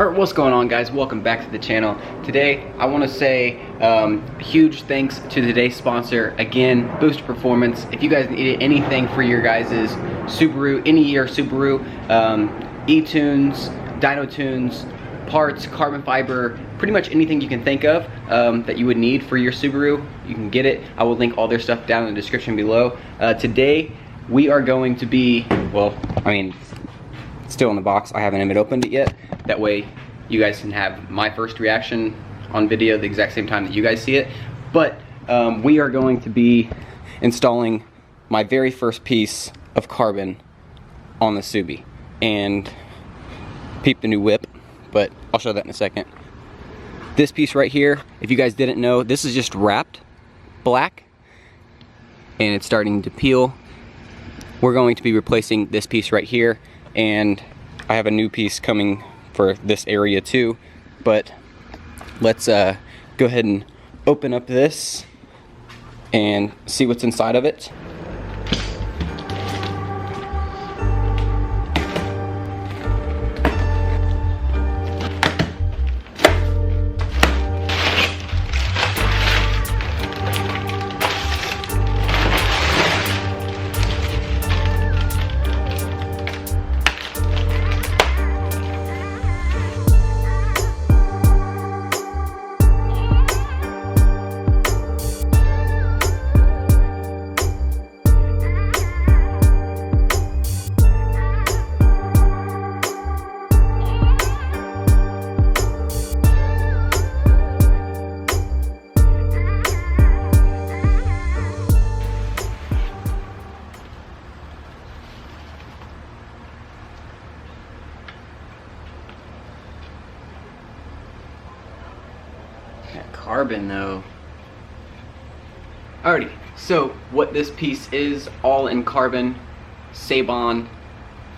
Alright, what's going on, guys? Welcome back to the channel. Today I want to say huge thanks to today's sponsor again, Boost Performance. If you guys need anything for your guys' Subaru, any year Subaru, e-tunes, dyno tunes, parts, carbon fiber, pretty much anything you can think of that you would need for your Subaru, you can get it. I will link all their stuff down in the description below. Today we are going to be, well, I mean, it's still in the box. I haven't even opened it yet. That way you guys can have my first reaction on video the exact same time that you guys see it. But we are going to be installing my very first piece of carbon on the Subi. And peep the new whip, but I'll show that in a second. This piece right here, if you guys didn't know, this is just wrapped black and it's starting to peel. We're going to be replacing this piece right here, and I have a new piece coming for this area too. But let's go ahead and open up this and see what's inside of it. That carbon though. Alrighty, so what this piece is, all in carbon, Seibon,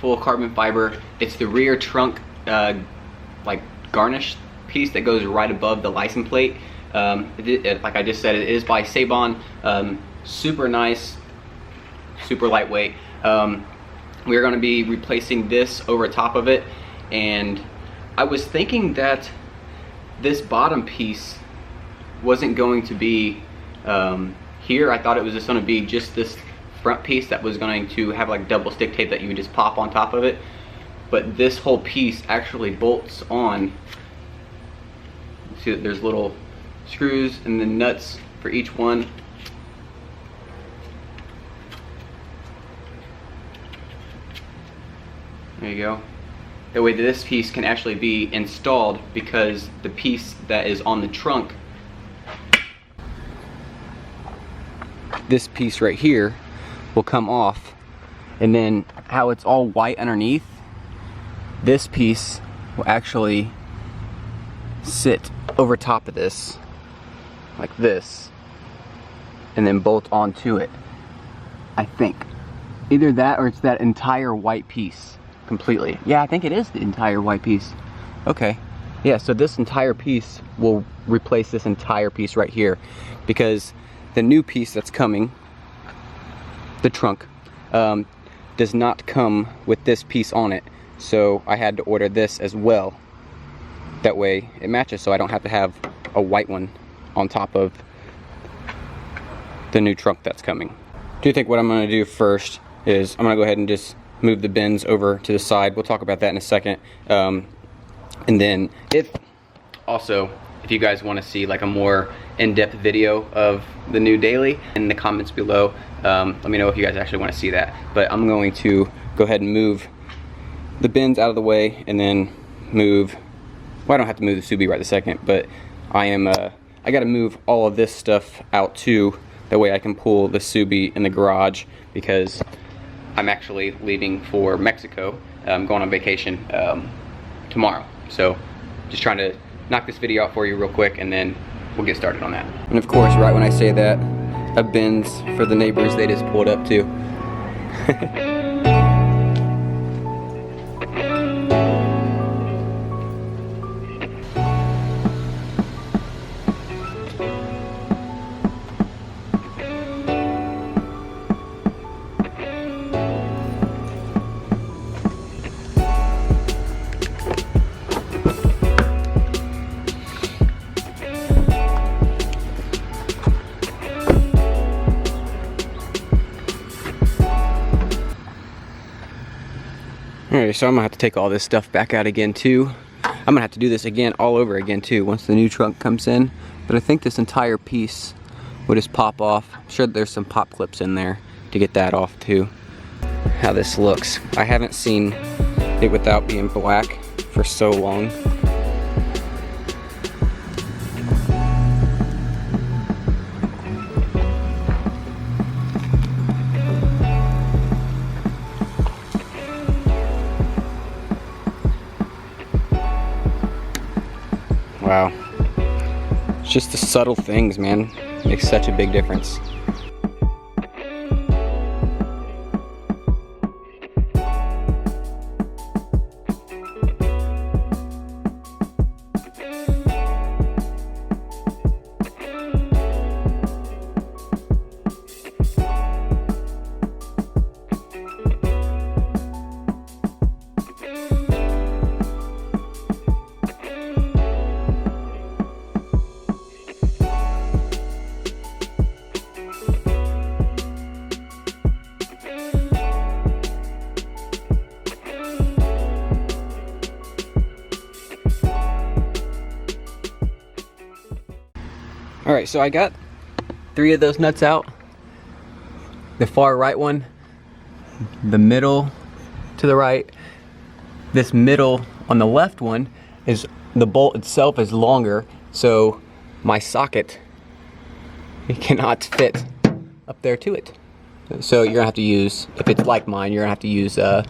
full carbon fiber. It's the rear trunk like garnish piece that goes right above the license plate. Like I just said, it is by Seibon. Super nice, super lightweight. We're going to be replacing this over top of it, and I was thinking that this bottom piece wasn't going to be here. I thought it was just going to be just this front piece that was going to have like double stick tape that you would just pop on top of it, but this whole piece actually bolts on. See that there's little screws and then nuts for each one. There you go. That way this piece can actually be installed, because the piece that is on the trunk, this piece right here, will come off, and then how it's all white underneath, this piece will actually sit over top of this like this and then bolt onto it. I think either that or it's that entire white piece completely. Yeah, I think it is the entire white piece. Okay, yeah, so this entire piece will replace this entire piece right here, because the new piece that's coming, the trunk, does not come with this piece on it, so I had to order this as well. That way it matches, so I don't have to have a white one on top of the new trunk that's coming. Do you think what I'm going to do first is I'm going to go ahead and just move the bins over to the side. We'll talk about that in a second. And then if you guys want to see like a more in-depth video of the new daily, in the comments below, let me know if you guys actually want to see that. But I'm going to go ahead and move the bins out of the way, and then move, well, I don't have to move the Subi right this second, but I got to move all of this stuff out too. That way I can pull the Subi in the garage, because I'm actually leaving for Mexico, going on vacation tomorrow. So just trying to knock this video out for you real quick, and then we'll get started on that. And of course, right when I say that, a bins for the neighbors, they just pulled up too. Alright, so I'm gonna have to take all this stuff back out again too. I'm gonna have to do this again all over again too once the new trunk comes in. But I think this entire piece will just pop off. I'm sure there's some pop clips in there to get that off too. How this looks. I haven't seen it without being black for so long. Wow. It's just the subtle things, man. Makes such a big difference. Alright, so I got 3 of those nuts out. The far right one, the middle to the right. This middle on the left one is, the bolt itself is longer, so my socket, it cannot fit up there to it. So you're gonna have to use, if it's like mine, you're gonna have to use an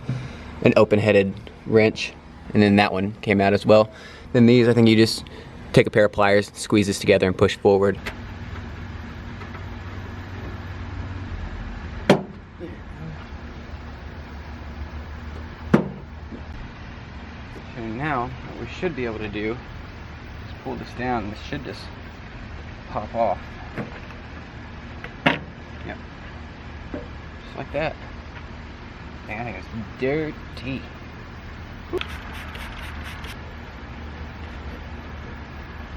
open-headed wrench, and then that one came out as well. Then these, I think you just take a pair of pliers, squeeze this together, and push forward. So now, what we should be able to do is pull this down, and this should just pop off. Yep. Just like that. Dang, I think it's dirty.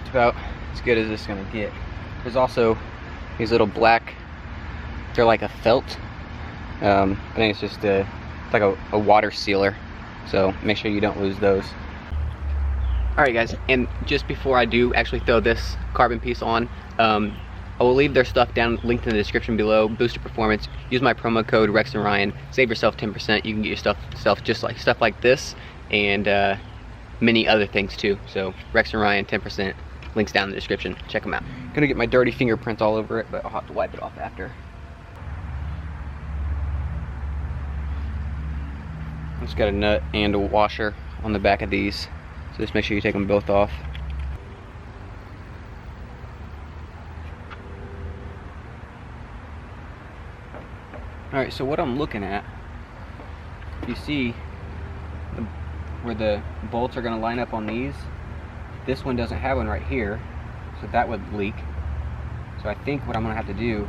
About as good as this is gonna get. There's also these little black, they're like a felt. I think it's just it's like a water sealer, so make sure you don't lose those. Alright guys, and just before I do actually throw this carbon piece on, I will leave their stuff down, linked in the description below. Booster Performance, use my promo code Rex and Ryan, save yourself 10%. You can get your stuff just like stuff like this, and many other things too. So Rex and Ryan, 10%. Links down in the description. Check them out. Gonna get my dirty fingerprints all over it, but I'll have to wipe it off after. It's got a nut and a washer on the back of these, so just make sure you take them both off. Alright, so what I'm looking at, you see where the bolts are gonna line up on these. This one doesn't have one right here, so that would leak. So I think what I'm gonna have to do,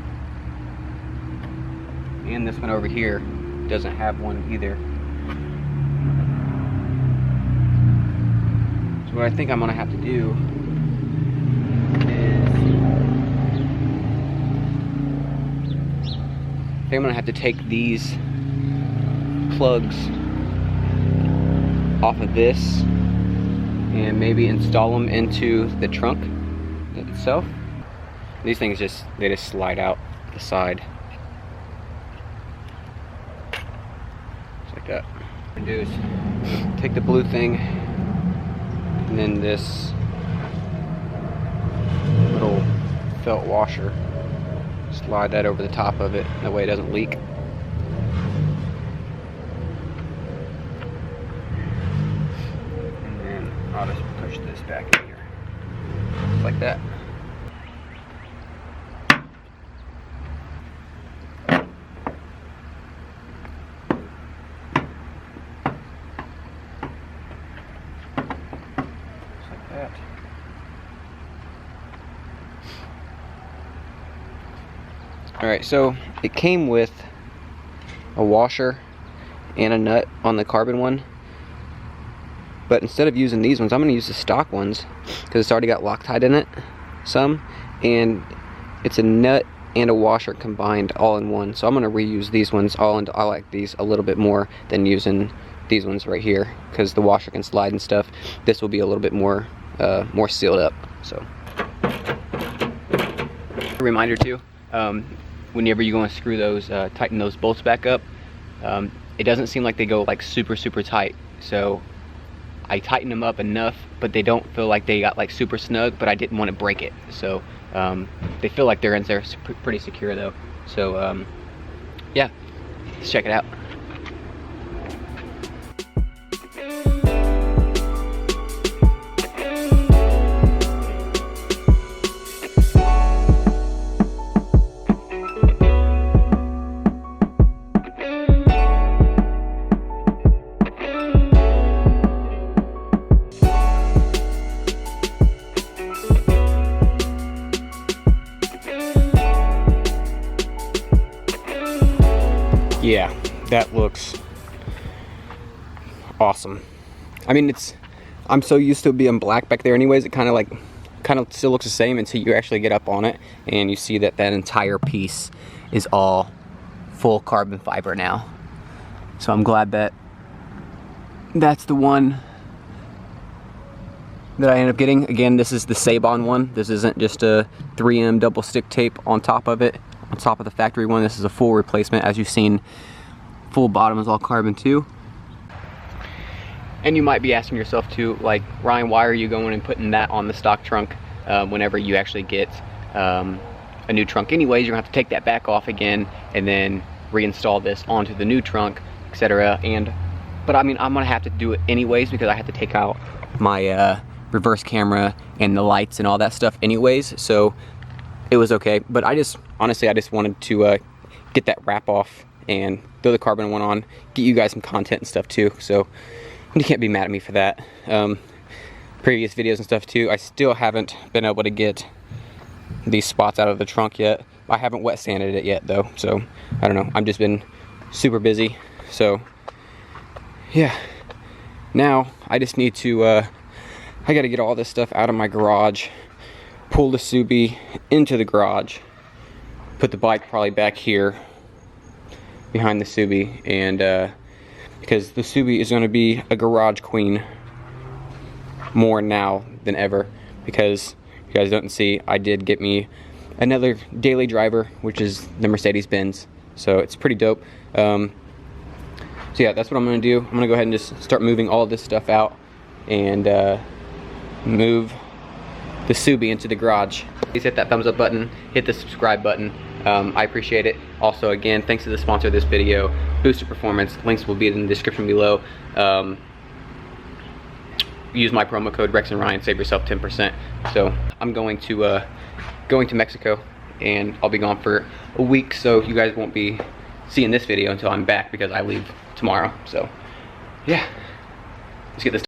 and this one over here doesn't have one either. So what I think I'm gonna have to do is, I think I'm gonna have to take these plugs off of this and maybe install them into the trunk itself. These things just slide out the side. Just like that. What I do is take the blue thing and then this little felt washer, slide that over the top of it, that way it doesn't leak. I'll just push this back in here, just like that. Just like that. Alright, so it came with a washer and a nut on the carbon one. But instead of using these ones, I'm going to use the stock ones because it's already got Loctite in it, and it's a nut and a washer combined all in one. So I'm going to reuse these ones all into. I like these a little bit more than using these ones right here, because the washer can slide and stuff. This will be a little bit more more sealed up. So a reminder too, whenever you go and screw those, tighten those bolts back up, it doesn't seem like they go like super tight. So I tightened them up enough, but they don't feel like they got like super snug, but I didn't want to break it. So they feel like they're in there pretty secure though. So yeah, let's check it out. Yeah, that looks awesome. I mean, I'm so used to it being black back there anyways, it kind of still looks the same until you actually get up on it and you see that entire piece is all full carbon fiber now. So I'm glad that that's the one that I ended up getting. Again, this is the Seibon one. This isn't just a 3M double stick tape on top of it. On top of the factory one, this is a full replacement. As you've seen, full bottom is all carbon too. And you might be asking yourself too, like, Ryan, why are you going and putting that on the stock trunk whenever you actually get a new trunk anyways? You're gonna have to take that back off again and then reinstall this onto the new trunk, etc. But I mean, I'm gonna have to do it anyways because I have to take out my reverse camera and the lights and all that stuff anyways. So it was okay, but honestly, I just wanted to get that wrap off and throw the carbon one on, get you guys some content and stuff too. So you can't be mad at me for that. Previous videos and stuff too, I still haven't been able to get these spots out of the trunk yet. I haven't wet sanded it yet though, so I don't know. I've just been super busy. So yeah, now I just need to, I gotta get all this stuff out of my garage, pull the Subi into the garage, put the bike probably back here behind the Subi, and because the Subi is going to be a garage queen more now than ever, because you guys don't see, I did get me another daily driver, which is the Mercedes-Benz, so it's pretty dope. So yeah, that's what I'm going to do. I'm going to go ahead and just start moving all this stuff out and move the Subi into the garage. Please hit that thumbs up button, hit the subscribe button. I appreciate it. Also, again, thanks to the sponsor of this video, Booster Performance. Links will be in the description below. Use my promo code Rex and Ryan, save yourself 10%. So I'm going to Mexico, and I'll be gone for a week, so you guys won't be seeing this video until I'm back because I leave tomorrow. So yeah, let's get this